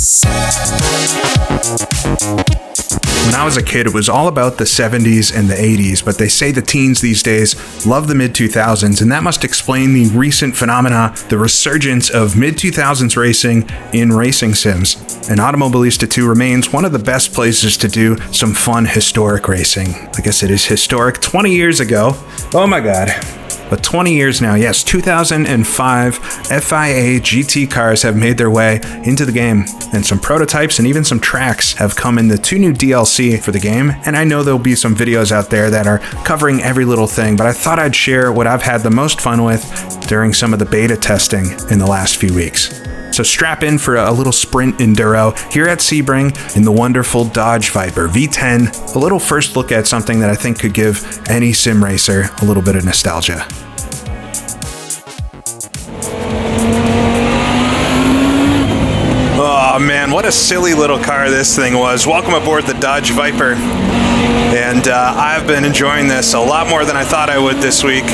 When I was a kid, it was all about the 70s and the 80s, but they say the teens these days love the mid-2000s, and that must explain the recent phenomena, the resurgence of mid-2000s racing in racing sims. And Automobilista 2 remains one of the best places to do some fun historic racing. I guess it is historic 20 years ago. Oh my god. But 20 years now, yes, 2005 FIA GT cars have made their way into the game, and some prototypes and even some tracks have come in the 2 new DLC for the game, and I know there'll be some videos out there that are covering every little thing, but I thought I'd share what I've had the most fun with during some of the beta testing in the last few weeks. So strap in for a little sprint enduro here at Sebring in the wonderful Dodge Viper V10, a little first look at something that I think could give any sim racer a little bit of nostalgia. Oh man, what a silly little car this thing was. Welcome aboard the Dodge Viper. And I've been enjoying this a lot more than I thought I would this week,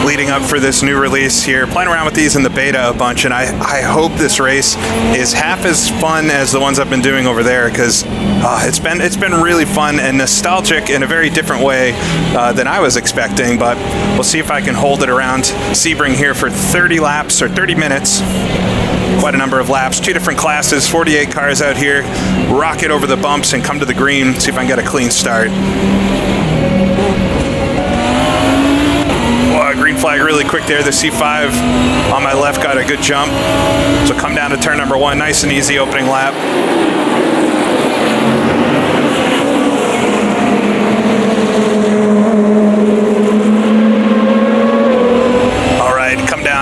leading up for this new release here. Playing around with these in the beta a bunch, and I hope this race is half as fun as the ones I've been doing over there, because it's been really fun and nostalgic in a very different way than I was expecting. But we'll see if I can hold it around Sebring here for 30 laps or 30 minutes. Quite a number of laps, 2 different classes, 48 cars out here, rocket over the bumps and come to the green, see if I can get a clean start. Whoa, green flag really quick there. The C5 on my left got a good jump. So come down to turn number 1, nice and easy opening lap.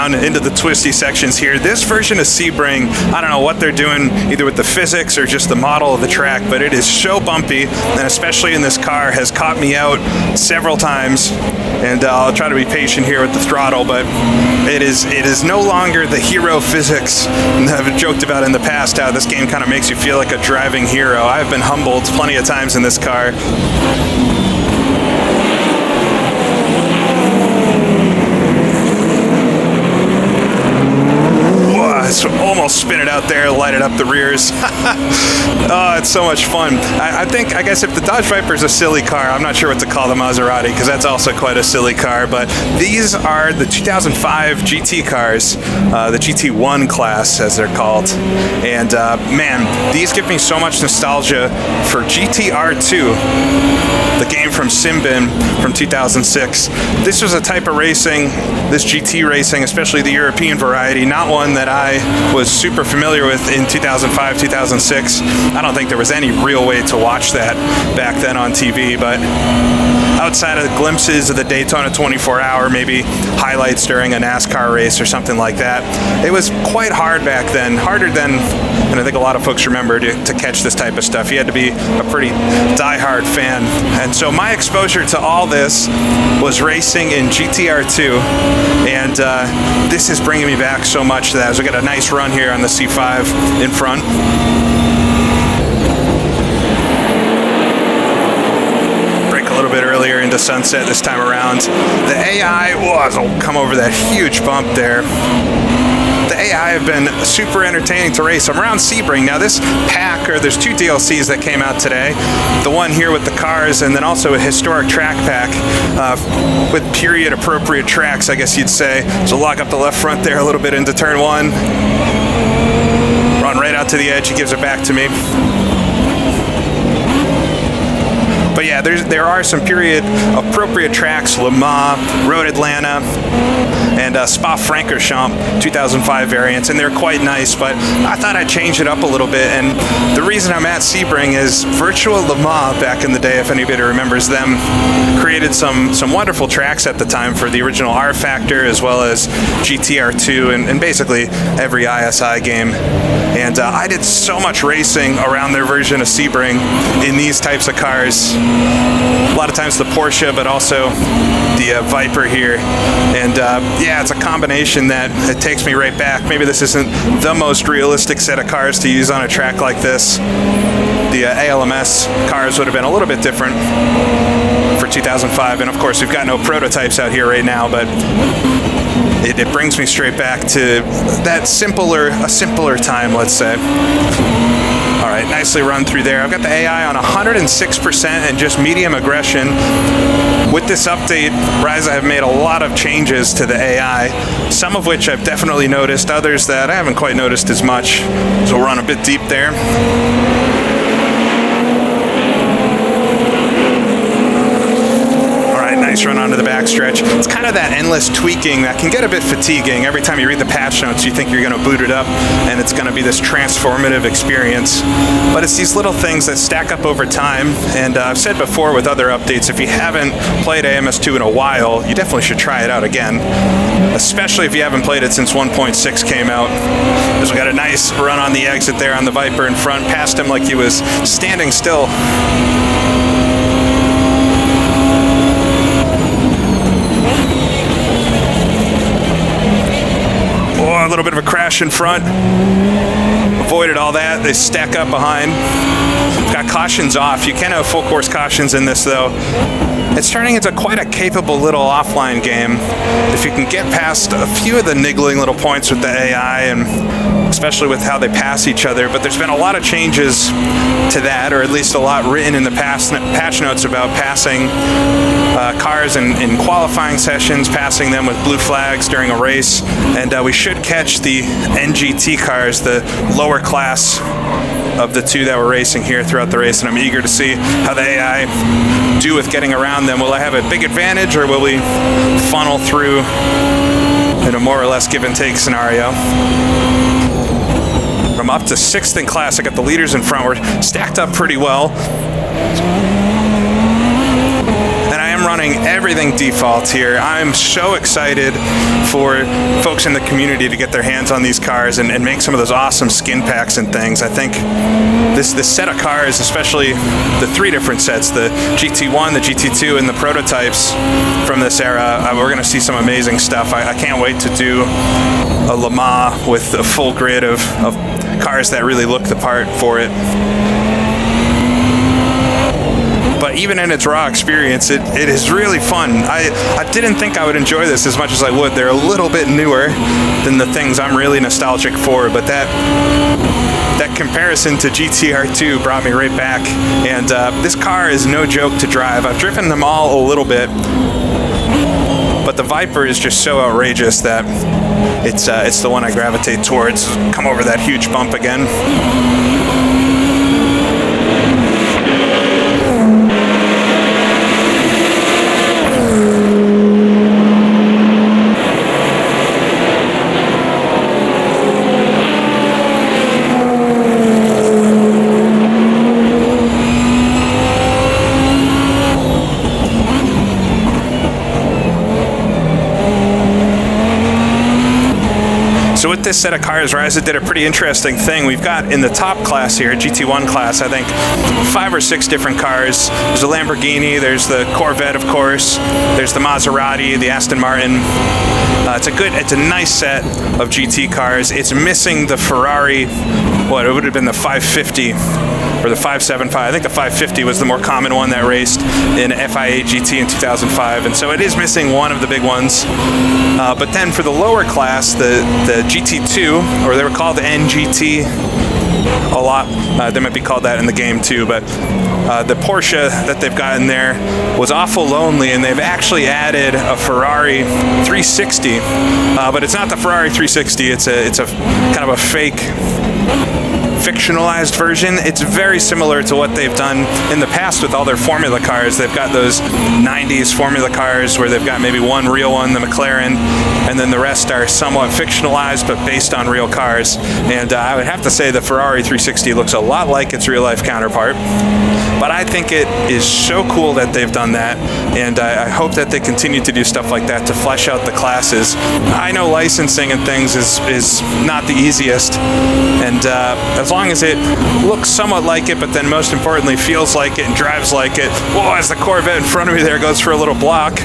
Into the twisty sections here. This version of Sebring, I don't know what they're doing, either with the physics or just the model of the track, but it is so bumpy, and especially in this car, has caught me out several times. And I'll try to be patient here with the throttle, but it is no longer the hero physics that I've joked about in the past, how this game kind of makes you feel like a driving hero. I've been humbled plenty of times in this car. Almost spin it out there, light it up the rears. Oh, it's so much fun. I guess if the Dodge Viper is a silly car, I'm not sure what to call the Maserati, because that's also quite a silly car, but these are the 2005 GT cars, the GT1 class as they're called. And man, these give me so much nostalgia for GTR2, the game from Simbin from 2006. This was a type of racing, this GT racing, especially the European variety, not one that I was super familiar with in 2005, 2006. I don't think there was any real way to watch that back then on TV, but outside of the glimpses of the Daytona 24-hour, maybe highlights during a NASCAR race or something like that, it was quite hard back then, harder than I think a lot of folks remember to catch this type of stuff. You had to be a pretty diehard fan. And so my exposure to all this was racing in GTR2, and this is bringing me back so much to that. As we got a nice run here on the C5 in front. Brake a little bit earlier into sunset this time around. The AI will come over that huge bump there. The AI have been super entertaining to race. I'm around Sebring. Now this pack, or there's 2 DLCs that came out today. The one here with the cars, and then also a historic track pack with period appropriate tracks, I guess you'd say. So lock up the left front there a little bit into turn 1. Run right out to the edge, he gives it back to me. But yeah, there are some period appropriate tracks, Le Mans, Road Atlanta, and Spa-Francorchamps 2005 variants, and they're quite nice, but I thought I'd change it up a little bit. And the reason I'm at Sebring is Virtual Le Mans back in the day, if anybody remembers them, created some wonderful tracks at the time for the original R Factor as well as GTR2 and basically every ISI game. And I did so much racing around their version of Sebring in these types of cars. A lot of times the Porsche, but also the Viper here. And yeah, it's a combination that it takes me right back. Maybe this isn't the most realistic set of cars to use on a track like this. The ALMS cars would have been a little bit different for 2005. And of course, we've got no prototypes out here right now, but it brings me straight back to that simpler time, let's say. right, nicely run through there. I've got the AI on 106% and just medium aggression. With this update, Ryza have made a lot of changes to the AI, some of which I've definitely noticed, others that I haven't quite noticed as much. So we'll run a bit deep there. Nice run onto the backstretch. It's kind of that endless tweaking that can get a bit fatiguing. Every time you read the patch notes, you think you're going to boot it up and it's going to be this transformative experience. But it's these little things that stack up over time. And I've said before with other updates, if you haven't played AMS2 in a while, you definitely should try it out again, especially if you haven't played it since 1.6 came out. Because we got a nice run on the exit there on the Viper in front, past him like he was standing still. A little bit of a crash in front. Avoided all that. They stack up behind. Got cautions off. You can have full course cautions in this though. It's turning into quite a capable little offline game. If you can get past a few of the niggling little points with the AI, and especially with how they pass each other, but there's been a lot of changes to that, or at least a lot written in the patch notes about passing cars in qualifying sessions, passing them with blue flags during a race, and we should catch the NGT cars, the lower class of the two that were racing here throughout the race, and I'm eager to see how the AI do with getting around them. Will I have a big advantage, or will we funnel through in a more or less give and take scenario? I'm up to 6th in class. I got the leaders in front. We're stacked up pretty well. And I am running everything default here. I'm so excited for folks in the community to get their hands on these cars and make some of those awesome skin packs and things. I think this set of cars, especially the 3 different sets, the GT1, the GT2, and the prototypes from this era, we're going to see some amazing stuff. I can't wait to do a Le Mans with a full grid of cars that really look the part for it. But even in its raw experience, it is really fun. I didn't think I would enjoy this as much as I would. They're a little bit newer than the things I'm really nostalgic for, but that comparison to GT-R2 brought me right back. And this car is no joke to drive. I've driven them all a little bit, but the Viper is just so outrageous that it's the one I gravitate towards. Come over that huge bump again. So with this set of cars, Ryza did a pretty interesting thing. We've got in the top class here, GT1 class, I think 5 or 6 different cars. There's a Lamborghini, there's the Corvette, of course, there's the Maserati, the Aston Martin. It's a nice set of GT cars. It's missing the Ferrari, it would have been the 550 or the 575. I think the 550 was the more common one that raced in FIA GT in 2005, and so it is missing one of the big ones. But then for the lower class, the GT2, or they were called NGT a lot. They might be called that in the game too, but the Porsche that they've got in there was awful lonely, and they've actually added a Ferrari 360, but it's not the Ferrari 360. It's a kind of a fake fictionalized version. It's very similar to what they've done in the past with all their formula cars. They've got those 90s formula cars where they've got maybe one real one, the McLaren, and then the rest are somewhat fictionalized but based on real cars. And I would have to say the Ferrari 360 looks a lot like its real life counterpart. But I think it is so cool that they've done that, and I hope that they continue to do stuff like that to flesh out the classes. I know licensing and things is not the easiest, and as long as it looks somewhat like it, but then most importantly feels like it and drives like it. Whoa, as the Corvette in front of me there goes for a little block.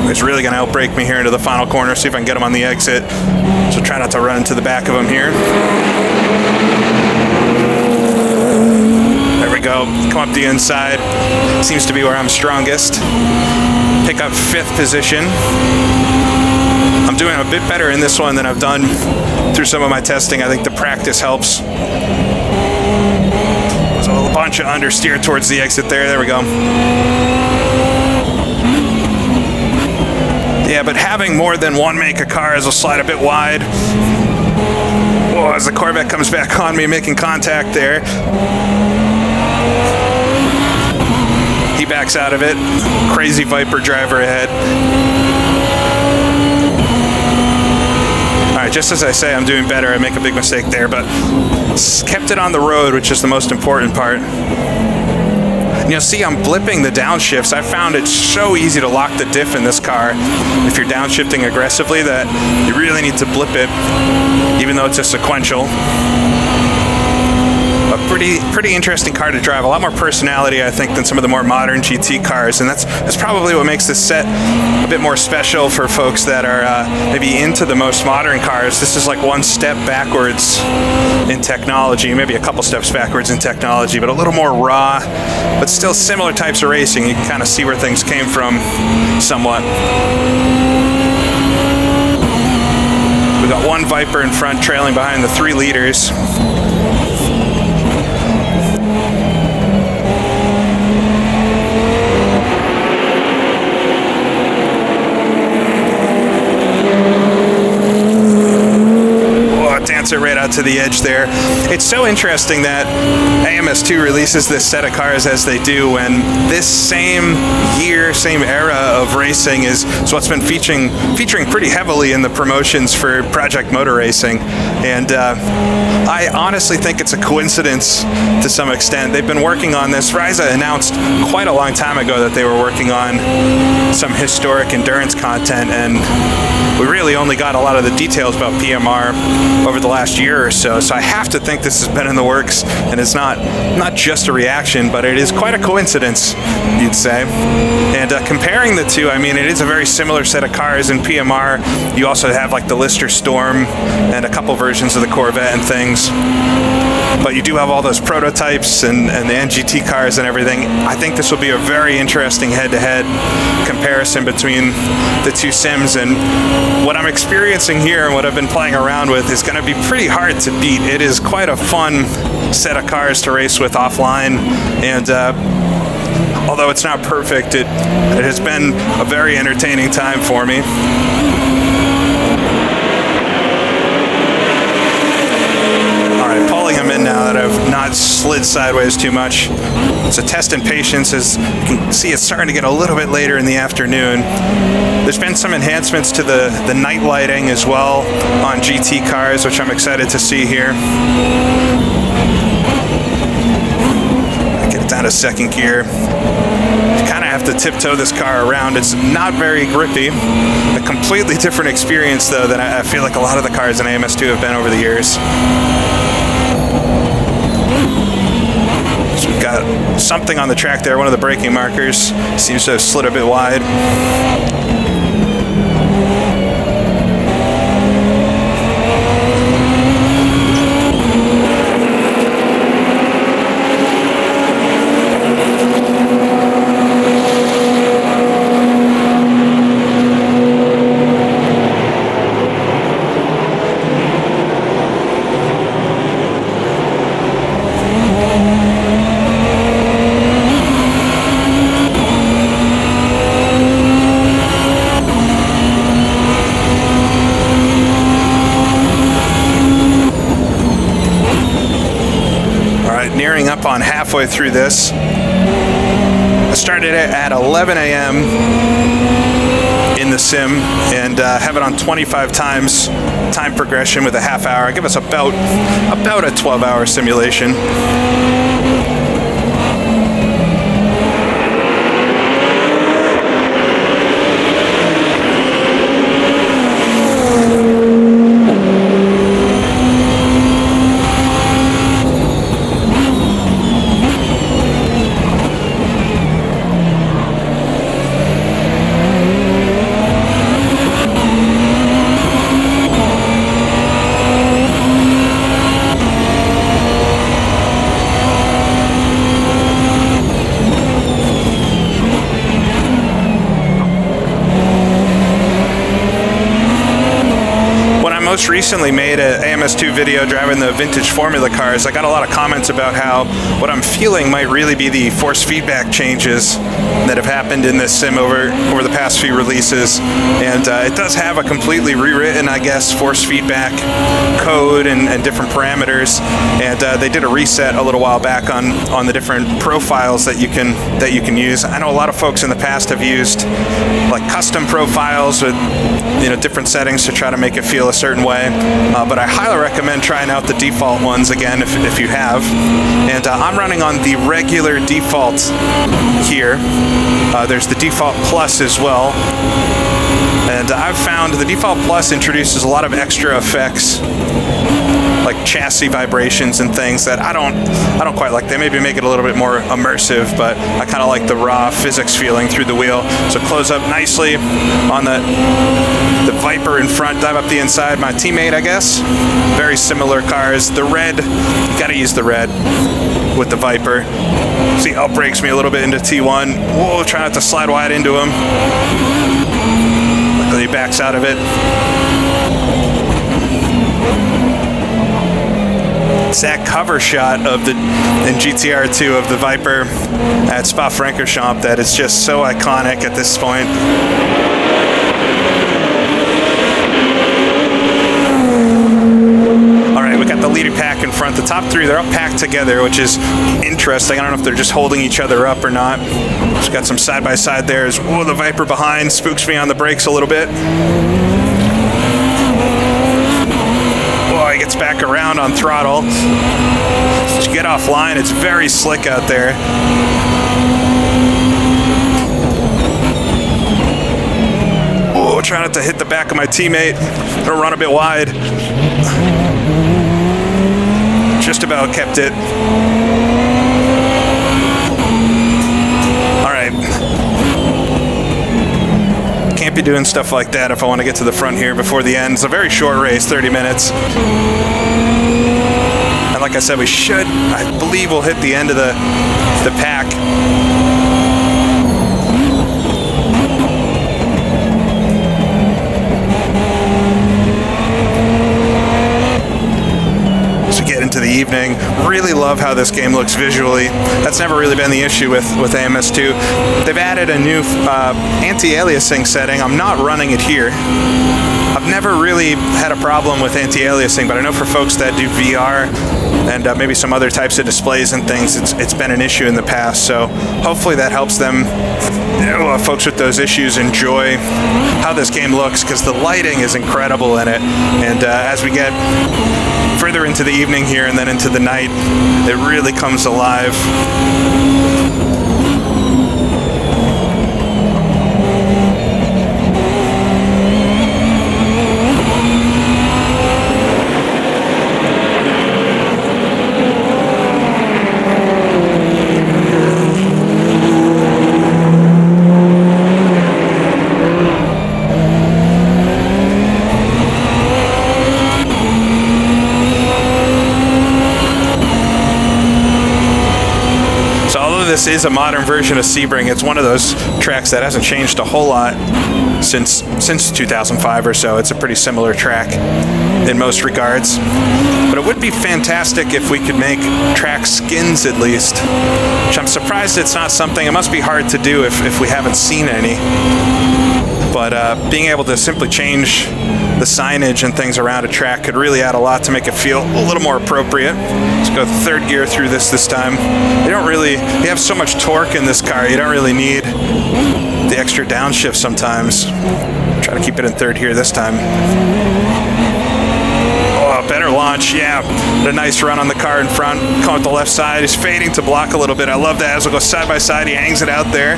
He's really going to outbrake me here into the final corner, see if I can get him on the exit. So try not to run into the back of him here. There we go, come up the inside. Seems to be where I'm strongest. Pick up 5th position. I'm doing a bit better in this one than I've done through some of my testing. I think the practice helps. bunch of understeer towards the exit there. There we go. Yeah, but having more than one make of cars will slide a bit wide. Whoa, as the Corvette comes back on me, making contact there. He backs out of it. Crazy Viper driver ahead. All right, just as I say, I'm doing better. I make a big mistake there, but kept it on the road, which is the most important part. And you'll see I'm blipping the downshifts. I found it so easy to lock the diff in this car. If you're downshifting aggressively, that you really need to blip it, even though it's a sequential. A pretty interesting car to drive. A lot more personality, I think, than some of the more modern GT cars, and that's probably what makes this set a bit more special for folks that are maybe into the most modern cars. This is like one step backwards in technology, maybe a couple steps backwards in technology, but a little more raw, but still similar types of racing. You can kind of see where things came from somewhat. We got one Viper in front, trailing behind the 3 liters. Dancer right out to the edge there. It's so interesting that AMS2 releases this set of cars as they do when this same year, same era of racing is what's been featuring pretty heavily in the promotions for Project Motor Racing. And I honestly think it's a coincidence to some extent. They've been working on this. Ryza announced quite a long time ago that they were working on some historic endurance content, and we really only got a lot of the details about PMR over the last year or so. So I have to think this has been in the works, and it's not just a reaction, but it is quite a coincidence, you'd say. And comparing the two, I mean, it is a very similar set of cars. In PMR, you also have like the Lister Storm and a couple versions of the Corvette and things. But you do have all those prototypes and the NGT cars and everything. I think this will be a very interesting head-to-head comparison between the two sims, and what I'm experiencing here and what I've been playing around with is going to be pretty hard to beat. It is quite a fun set of cars to race with offline, and although it's not perfect, it has been a very entertaining time for me. Pulling them in now that I've not slid sideways too much. It's a test in patience. As you can see, it's starting to get a little bit later in the afternoon. There's been some enhancements to the night lighting as well on GT cars, which I'm excited to see here. Get it down to second gear. You kind of have to tiptoe this car around. It's not very grippy. A completely different experience, though, than I feel like a lot of the cars in AMS2 have been over the years. So we've got something on the track there. One of the braking markers seems to have slid a bit wide. Up on halfway through this. I started it at 11 a.m. in the sim and have it on 25 times time progression with a half hour. Give us about a 12-hour simulation. most recently made an AMS2 video driving the vintage Formula cars. I got a lot of comments about how what I'm feeling might really be the force feedback changes that have happened in this sim over the past few releases. And it does have a completely rewritten, I guess, force feedback code and different parameters. And they did a reset a little while back on the different profiles that you can use. I know a lot of folks in the past have used like custom profiles with different settings to try to make it feel a certain way, but I highly recommend trying out the default ones again if you have. And I'm running on the regular default here. There's the default plus as well, and I've found the default plus introduces a lot of extra effects like chassis vibrations and things that I don't quite like. They maybe make it a little bit more immersive, but I kind of like the raw physics feeling through the wheel. So close up nicely on the Viper in front, dive up the inside. My teammate, I guess. Very similar cars. The red, gotta use the red with the Viper. See, outbrakes me a little bit into T1. Whoa, try not to slide wide into him. Luckily he backs out of it. It's that cover shot of in GTR2 of the Viper at Spa-Francorchamps that is just so iconic at this point. All right, we got the leading pack in front. The top three, they're all packed together, which is interesting. I don't know if they're just holding each other up or not. Just got some side-by-side there. Oh, the Viper behind spooks me on the brakes a little bit. He gets back around on throttle. As you get offline, it's very slick out there. Oh, try not to hit the back of my teammate. Gonna run a bit wide. Just about kept it. All right. Can't be doing stuff like that if I want to get to the front here before the end. It's a very short race, 30 minutes. And like I said, I believe we'll hit the end of the pack. Into the evening. Really love how this game looks visually. That's never really been the issue with AMS2. They've added a new anti-aliasing setting. I'm not running it here. I've never really had a problem with anti-aliasing, but I know for folks that do VR and maybe some other types of displays and things, it's been an issue in the past. So hopefully that helps them, folks with those issues, enjoy how this game looks, because the lighting is incredible in it. And as we get further into the evening here and then into the night, it really comes alive. This is a modern version of Sebring. It's one of those tracks that hasn't changed a whole lot since 2005 or so. It's a pretty similar track in most regards. But it would be fantastic if we could make track skins at least, which I'm surprised it's not something. It must be hard to do if we haven't seen any. But being able to simply change the signage and things around a track could really add a lot to make it feel a little more appropriate. Let's go third gear through this time. You have so much torque in this car, you don't really need the extra downshift sometimes. Try to keep it in third here this time. Oh, better launch, yeah. A nice run on the car in front. Coming with the left side, he's fading to block a little bit. I love that. As we go side by side, he hangs it out there.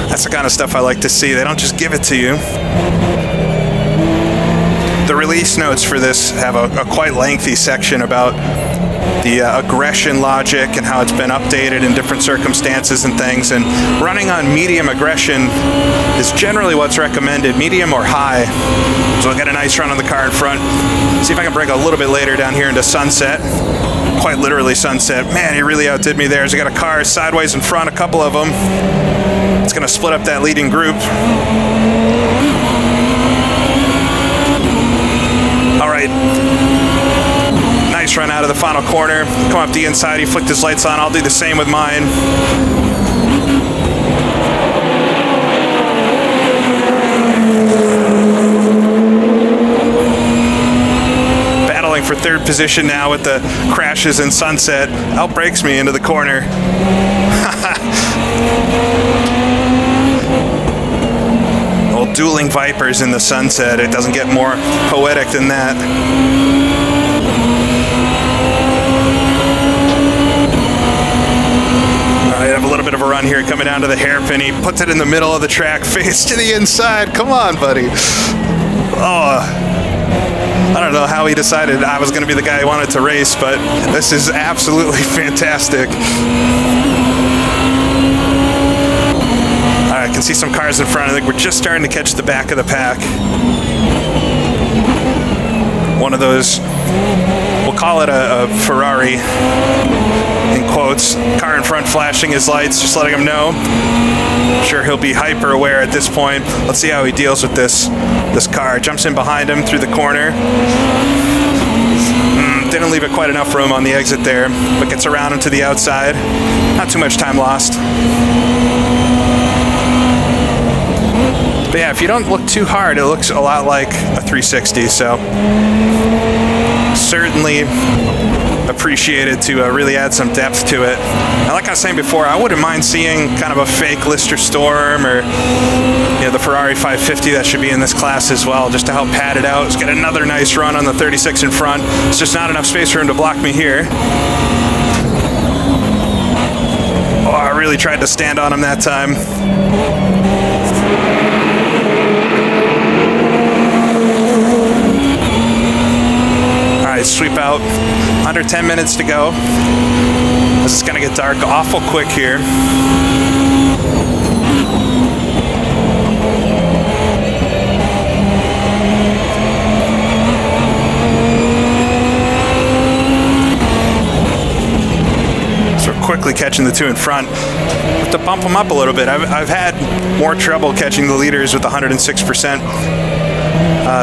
That's the kind of stuff I like to see. They don't just give it to you. The release notes for this have a quite lengthy section about the aggression logic and how it's been updated in different circumstances and things. And running on medium aggression is generally what's recommended, medium or high. So I'll get a nice run on the car in front. See if I can break a little bit later down here into sunset. Quite literally sunset. Man, he really outdid me there. As I got a car sideways in front, a couple of them. It's going to split up that leading group. right. Nice run out of the final corner. Come up the inside, he flicked his lights on. I'll do the same with mine. Battling for third position now with the crashes and sunset. Outbrakes me into the corner. Old dueling Vipers in the sunset. It doesn't get more poetic than that. I have a little bit of a run here coming down to the hairpin. He puts it in the middle of the track, face to the inside. Come on, buddy. Oh, I don't know how he decided I was going to be the guy he wanted to race, but this is absolutely fantastic. All right, I can see some cars in front. I think we're just starting to catch the back of the pack. One of those, we'll call it a Ferrari, in quotes. Car in front flashing his lights, just letting him know. I'm sure he'll be hyper aware at this point. Let's see how he deals with this car. Jumps in behind him through the corner. Didn't leave it quite enough room on the exit there, but gets around him to the outside. Not too much time lost. But yeah, if you don't look too hard, it looks a lot like a 360, so certainly appreciated to really add some depth to it. And like I was saying before, I wouldn't mind seeing kind of a fake Lister Storm or the Ferrari 550 that should be in this class as well, just to help pad it out. Let's get another nice run on the 36 in front. It's just not enough space for him to block me here. Oh, I really tried to stand on him that time. Sweep out. Under 10 minutes to go. This is going to get dark awful quick here. So we're quickly catching the two in front. Have to bump them up a little bit. I've had more trouble catching the leaders with 106%.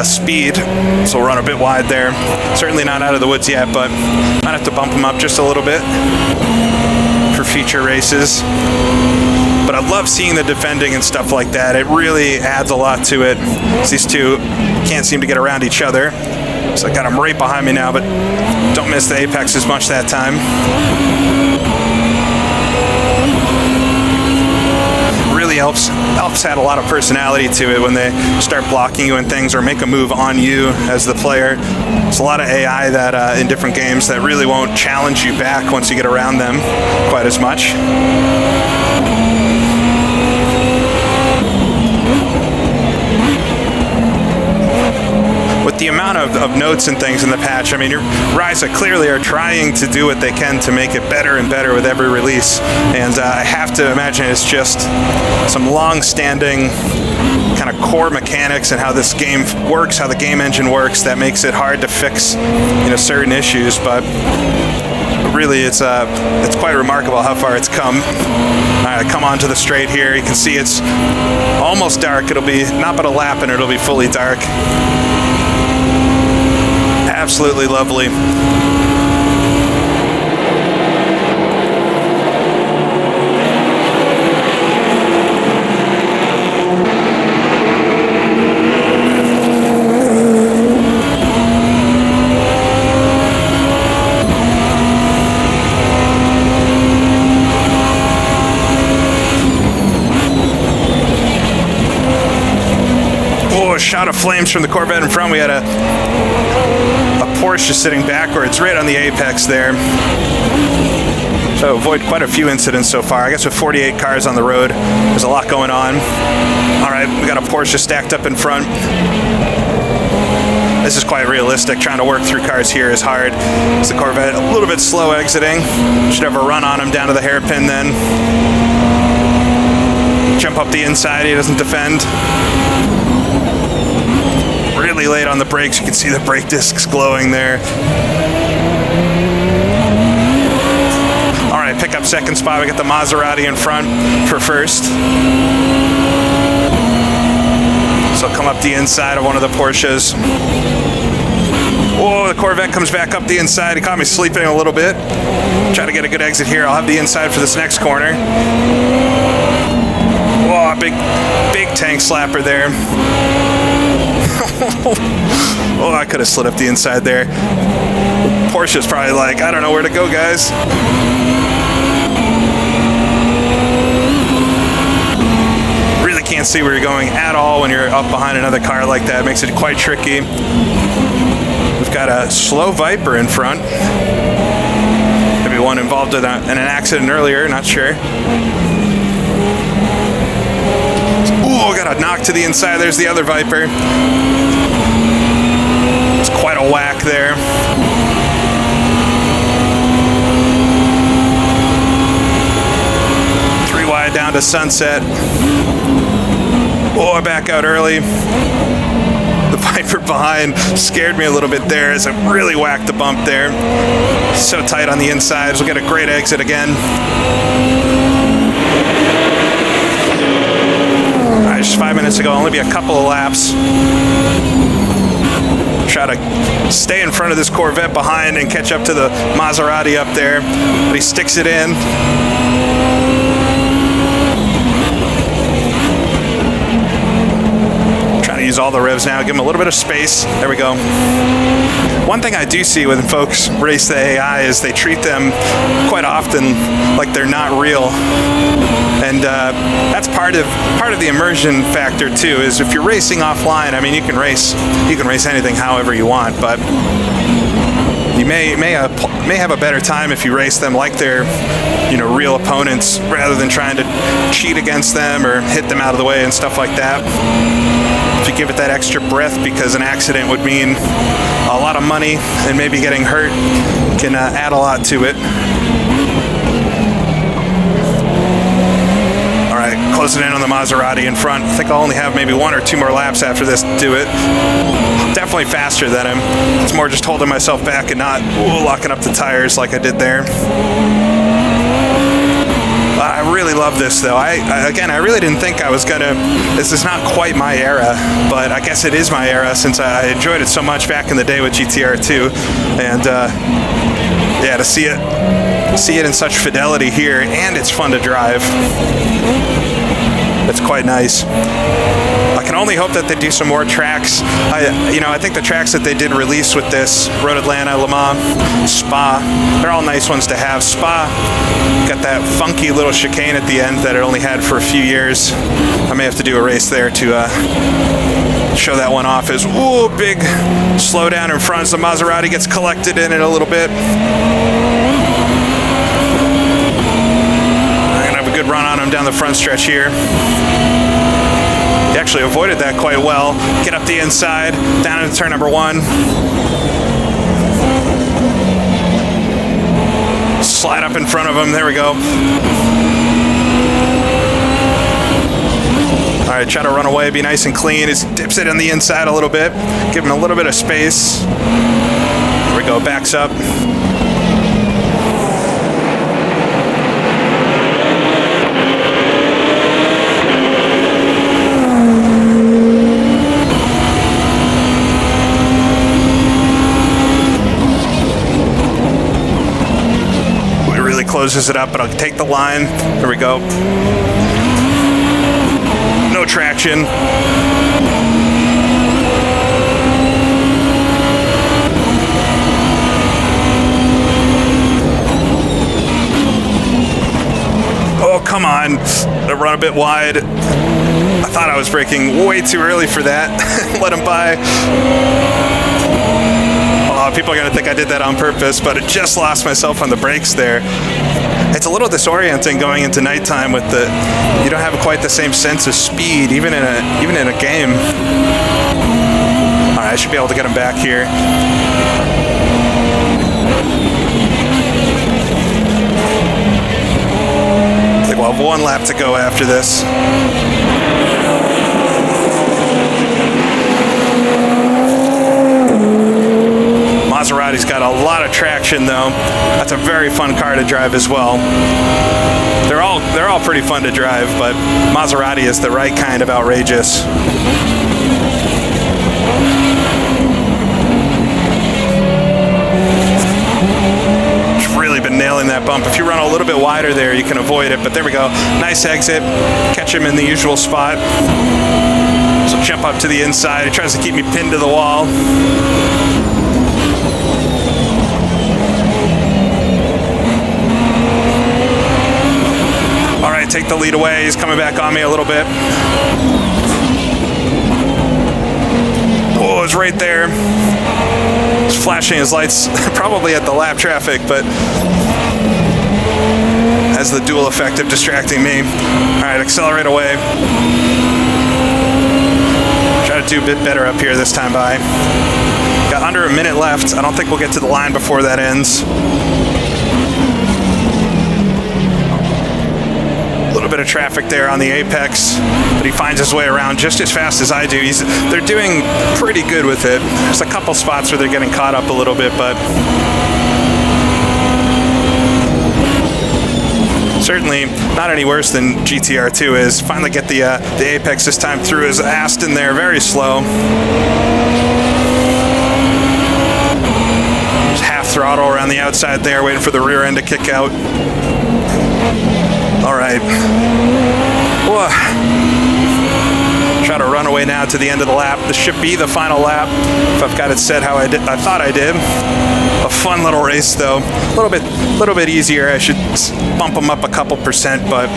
Speed, so we'll run a bit wide there. Certainly not out of the woods yet, but might have to bump them up just a little bit for future races. But I love seeing the defending and stuff like that. It really adds a lot to it. These two can't seem to get around each other. So I got them right behind me now, but don't miss the apex as much that time. Really helps add a lot of personality to it when they start blocking you and things, or make a move on you as the player. There's a lot of AI that in different games that really won't challenge you back once you get around them quite as much. With the amount of notes and things in the patch, I mean, Ryza clearly are trying to do what they can to make it better and better with every release. And I have to imagine it's just some long-standing kind of core mechanics and how this game works, how the game engine works, that makes it hard to fix, certain issues. But really, it's quite remarkable how far it's come. All right, come onto the straight here. You can see it's almost dark. It'll be not but a lap and it'll be fully dark. Absolutely lovely. Oh, a shot of flames from the Corvette in front. We had a Porsche sitting backwards right on the apex there. So avoid quite a few incidents so far. I guess with 48 cars on the road, there's a lot going on. All right, we got a Porsche stacked up in front. This is quite realistic. Trying to work through cars here is hard. It's the Corvette a little bit slow exiting. Should have a run on him down to the hairpin then. Jump up the inside, he doesn't defend. Really late on the brakes. You can see the brake discs glowing there. All right, pick up second spot. We got the Maserati in front for first. So come up the inside of one of the Porsches. Oh, the Corvette comes back up the inside. He caught me sleeping a little bit. Try to get a good exit here. I'll have the inside for this next corner. Whoa, big tank slapper there. Oh, I could have slid up the inside there. Porsche's probably like, I don't know where to go, guys. Really can't see where you're going at all when you're up behind another car like that. It makes it quite tricky. We've got a slow Viper in front. Maybe one involved in an accident earlier, not sure. Ooh, got a knock to the inside. There's the other Viper. It's quite a whack there. Three wide down to Sunset. Oh, back out early. The Viper behind scared me a little bit there as it really whacked the bump there. So tight on the inside. We'll get a great exit again. Just 5 minutes ago, only be a couple of laps. Try to stay in front of this Corvette behind and catch up to the Maserati up there, but he sticks it in. Trying to use all the revs now, give him a little bit of space. There we go. One thing I do see when folks race the AI is they treat them quite often like they're not real. And that's part of the immersion factor too. Is if you're racing offline, I mean, you can race anything however you want, but you may have a better time if you race them like they're, real opponents rather than trying to cheat against them or hit them out of the way and stuff like that. If you give it that extra breath, because an accident would mean a lot of money and maybe getting hurt, can add a lot to it. Closing in on the Maserati in front. I think I'll only have maybe 1 or 2 more laps after this to do it. Definitely faster than him. It's more just holding myself back and not locking up the tires like I did there. I really love this though. I really didn't think I was gonna. This is not quite my era, but I guess it is my era since I enjoyed it so much back in the day with GT-R 2, and yeah, to see it in such fidelity here, and it's fun to drive. It's quite nice. I can only hope that they do some more tracks. I think the tracks that they did release with this, Road Atlanta, Le Mans, Spa, they're all nice ones to have. Spa got that funky little chicane at the end that it only had for a few years. I may have to do a race there to show that one off as, ooh, big slowdown in front as the Maserati gets collected in it a little bit. Good run on him down the front stretch here. He actually avoided that quite well. Get up the inside, down into turn number 1. Slide up in front of him. There we go. All right, try to run away, be nice and clean. He dips it on the inside a little bit, give him a little bit of space. There we go, backs up. Closes it up, but I'll take the line. There we go. No traction. Oh, come on. I run a bit wide. I thought I was braking way too early for that. Let him by. People are going to think I did that on purpose, but I just lost myself on the brakes there. It's a little disorienting going into nighttime with you don't have quite the same sense of speed, even in a game. All right, I should be able to get him back here. I think we'll have 1 lap to go after this. Maserati's got a lot of traction though. That's a very fun car to drive as well. They're all pretty fun to drive, but Maserati is the right kind of outrageous. that bump. If you run a little bit wider there, you can avoid it, but there we go. Nice exit. Catch him in the usual spot. So jump up to the inside. He tries to keep me pinned to the wall. All right, take the lead away. He's coming back on me a little bit. Oh, it's right there. He's flashing his lights, probably at the lap traffic, but has the dual effect of distracting me. All right, accelerate away. Try to do a bit better up here this time by. Got under a minute left. I don't think we'll get to the line before that ends. A little bit of traffic there on the apex, but he finds his way around just as fast as I do. They're doing pretty good with it. There's a couple spots where they're getting caught up a little bit, but certainly not any worse than GTR2 is. Finally get the apex this time through his Aston there, very slow. Just half throttle around the outside there, waiting for the rear end to kick out. All right. Whoa. Try to run away now to the end of the lap. This should be the final lap, if I've got it set how I thought I did. A fun little race though. A little bit easier. I should bump him up a couple percent, but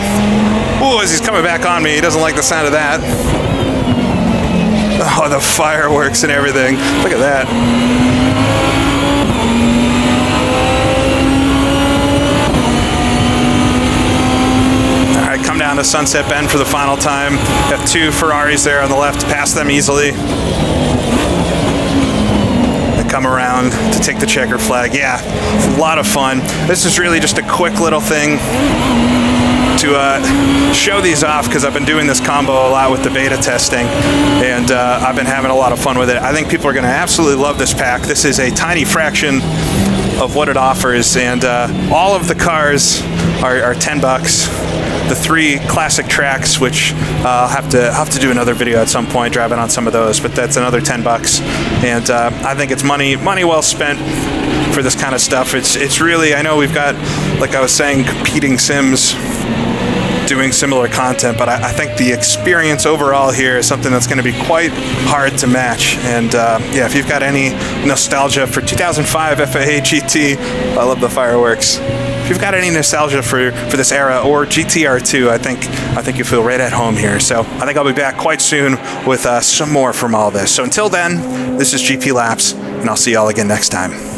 ooh, as he's coming back on me, he doesn't like the sound of that. Oh, the fireworks and everything. Look at that. Come down to Sunset Bend for the final time. Got two Ferraris there on the left, pass them easily. They come around to take the checker flag. Yeah, a lot of fun. This is really just a quick little thing to show these off, because I've been doing this combo a lot with the beta testing, and I've been having a lot of fun with it. I think people are going to absolutely love this pack. This is a tiny fraction of what it offers, and all of the cars are $10. The three classic tracks, which I'll have to do another video at some point driving on some of those, but that's another $10, and I think it's money well spent for this kind of stuff. It's really, I know we've got, like I was saying, competing sims doing similar content, but I think the experience overall here is something that's going to be quite hard to match. And yeah, if you've got any nostalgia for 2005 FAA GT, I love the fireworks. If you've got any nostalgia for this era or GTR2, I think you feel right at home here. So I think I'll be back quite soon with some more from all this. So until then, this is GP Laps, and I'll see y'all again next time.